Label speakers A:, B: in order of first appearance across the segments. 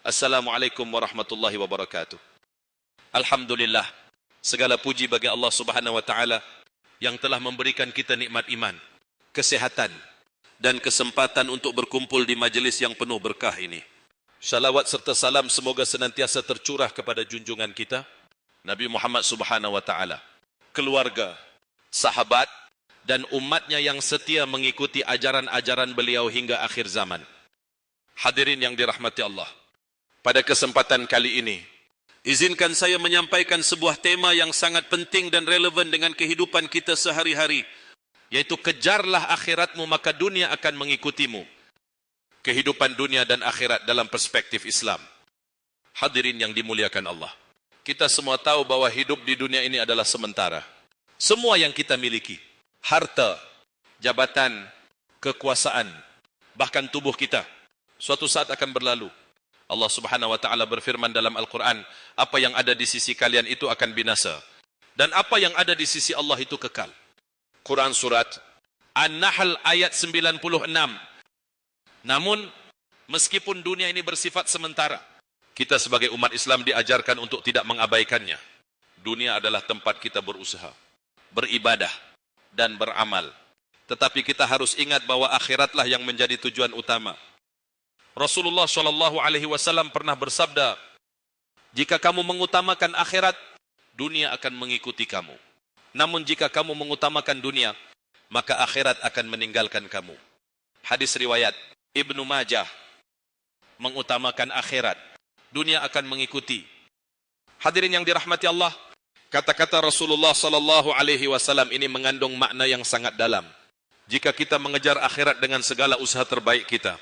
A: Assalamualaikum warahmatullahi wabarakatuh. Alhamdulillah, segala puji bagi Allah Subhanahu wa taala yang telah memberikan kita nikmat iman, kesehatan dan kesempatan untuk berkumpul di majelis yang penuh berkah ini. Salawat serta salam semoga senantiasa tercurah kepada junjungan kita Nabi Muhammad Subhanahu wa taala, keluarga, sahabat dan umatnya yang setia mengikuti ajaran-ajaran beliau hingga akhir zaman. Hadirin yang dirahmati Allah, pada kesempatan kali ini, izinkan saya menyampaikan sebuah tema yang sangat penting dan relevan dengan kehidupan kita sehari-hari, yaitu kejarlah akhiratmu maka dunia akan mengikutimu. Kehidupan dunia dan akhirat dalam perspektif Islam. Hadirin yang dimuliakan Allah, kita semua tahu bahwa hidup di dunia ini adalah sementara. Semua yang kita miliki, harta, jabatan, kekuasaan, bahkan tubuh kita, suatu saat akan berlalu. Allah Subhanahu wa taala berfirman dalam Al-Qur'an, apa yang ada di sisi kalian itu akan binasa dan apa yang ada di sisi Allah itu kekal. Quran surat An-Nahl ayat 96. Namun meskipun dunia ini bersifat sementara, kita sebagai umat Islam diajarkan untuk tidak mengabaikannya. Dunia adalah tempat kita berusaha, beribadah dan beramal. Tetapi kita harus ingat bahwa akhiratlah yang menjadi tujuan utama. Rasulullah SAW pernah bersabda, jika kamu mengutamakan akhirat, dunia akan mengikuti kamu. Namun jika kamu mengutamakan dunia, maka akhirat akan meninggalkan kamu. Hadis riwayat Ibnu Majah, mengutamakan akhirat, dunia akan mengikuti. Hadirin yang dirahmati Allah, kata-kata Rasulullah SAW ini mengandung makna yang sangat dalam. Jika kita mengejar akhirat dengan segala usaha terbaik kita,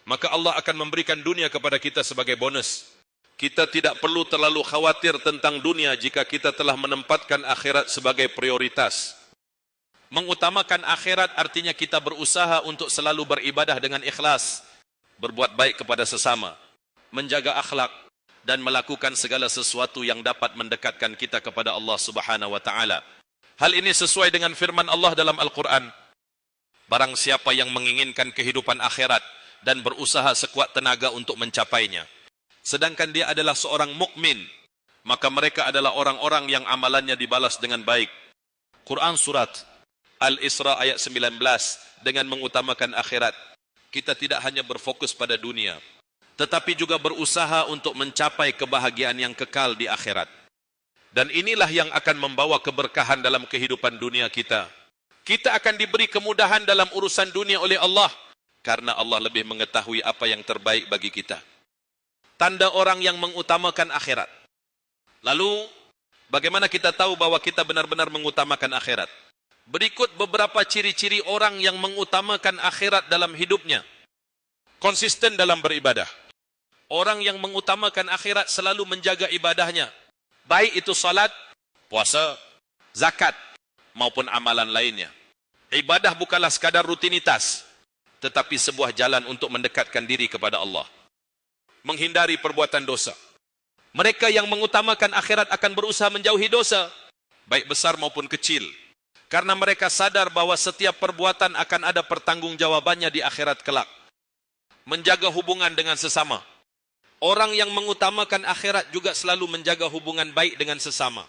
A: maka Allah akan memberikan dunia kepada kita sebagai bonus. Kita tidak perlu terlalu khawatir tentang dunia jika kita telah menempatkan akhirat sebagai prioritas. Mengutamakan akhirat artinya kita berusaha untuk selalu beribadah dengan ikhlas, berbuat baik kepada sesama, menjaga akhlak, dan melakukan segala sesuatu yang dapat mendekatkan kita kepada Allah Subhanahu wa taala. Hal ini sesuai dengan firman Allah dalam Al-Quran. Barang siapa yang menginginkan kehidupan akhirat dan berusaha sekuat tenaga untuk mencapainya, sedangkan dia adalah seorang mukmin, maka mereka adalah orang-orang yang amalannya dibalas dengan baik. Quran surat Al-Isra ayat 19. Dengan mengutamakan akhirat, kita tidak hanya berfokus pada dunia, tetapi juga berusaha untuk mencapai kebahagiaan yang kekal di akhirat. Dan inilah yang akan membawa keberkahan dalam kehidupan dunia kita. Kita akan diberi kemudahan dalam urusan dunia oleh Allah, karena Allah lebih mengetahui apa yang terbaik bagi kita. Tanda orang yang mengutamakan akhirat. Lalu, bagaimana kita tahu bahwa kita benar-benar mengutamakan akhirat? Berikut beberapa ciri-ciri orang yang mengutamakan akhirat dalam hidupnya. Konsisten dalam beribadah. Orang yang mengutamakan akhirat selalu menjaga ibadahnya, baik itu salat, puasa, zakat, maupun amalan lainnya. Ibadah bukanlah sekadar rutinitas, tetapi sebuah jalan untuk mendekatkan diri kepada Allah. Menghindari perbuatan dosa. Mereka yang mengutamakan akhirat akan berusaha menjauhi dosa, baik besar maupun kecil, karena mereka sadar bahwa setiap perbuatan akan ada pertanggungjawabannya di akhirat kelak. Menjaga hubungan dengan sesama. Orang yang mengutamakan akhirat juga selalu menjaga hubungan baik dengan sesama.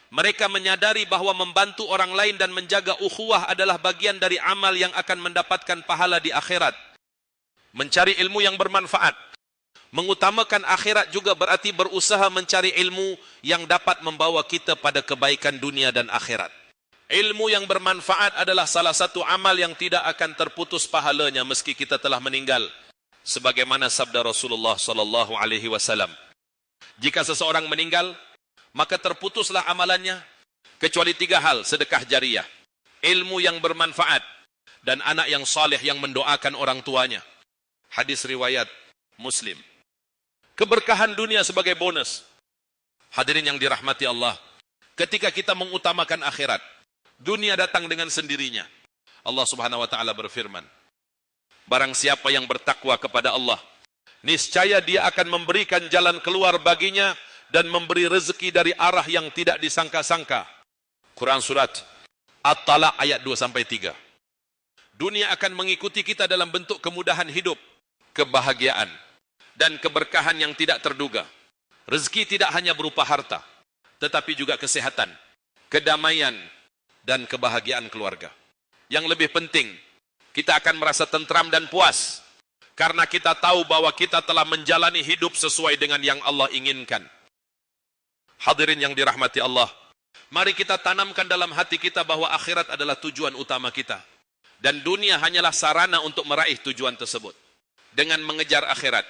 A: Mereka menyadari bahwa membantu orang lain dan menjaga ukhuwah adalah bagian dari amal yang akan mendapatkan pahala di akhirat. Mencari ilmu yang bermanfaat. Mengutamakan akhirat juga berarti berusaha mencari ilmu yang dapat membawa kita pada kebaikan dunia dan akhirat. Ilmu yang bermanfaat adalah salah satu amal yang tidak akan terputus pahalanya meski kita telah meninggal. Sebagaimana sabda Rasulullah SAW, jika seseorang meninggal, maka terputuslah amalannya, kecuali 3 hal: sedekah jariyah, ilmu yang bermanfaat, dan anak yang saleh yang mendoakan orang tuanya. Hadis riwayat Muslim. Keberkahan dunia sebagai bonus. Hadirin yang dirahmati Allah, ketika kita mengutamakan akhirat, dunia datang dengan sendirinya. Allah Subhanahu wa taala berfirman, barang siapa yang bertakwa kepada Allah, niscaya dia akan memberikan jalan keluar baginya dan memberi rezeki dari arah yang tidak disangka-sangka. Quran surat At-Talaq ayat 2-3. Dunia akan mengikuti kita dalam bentuk kemudahan hidup, kebahagiaan, dan keberkahan yang tidak terduga. Rezeki tidak hanya berupa harta, tetapi juga kesehatan, kedamaian, dan kebahagiaan keluarga. Yang lebih penting, kita akan merasa tentram dan puas, karena kita tahu bahwa kita telah menjalani hidup sesuai dengan yang Allah inginkan. Hadirin yang dirahmati Allah, mari kita tanamkan dalam hati kita bahwa akhirat adalah tujuan utama kita. Dan dunia hanyalah sarana untuk meraih tujuan tersebut. Dengan mengejar akhirat,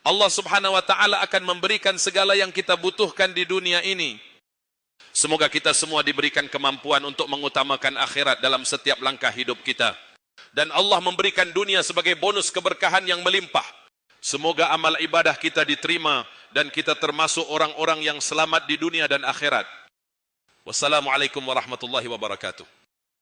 A: Allah subhanahu wa ta'ala akan memberikan segala yang kita butuhkan di dunia ini. Semoga kita semua diberikan kemampuan untuk mengutamakan akhirat dalam setiap langkah hidup kita. Dan Allah memberikan dunia sebagai bonus keberkahan yang melimpah. Semoga amal ibadah kita diterima dan kita termasuk orang-orang yang selamat di dunia dan akhirat. Wassalamualaikum warahmatullahi wabarakatuh.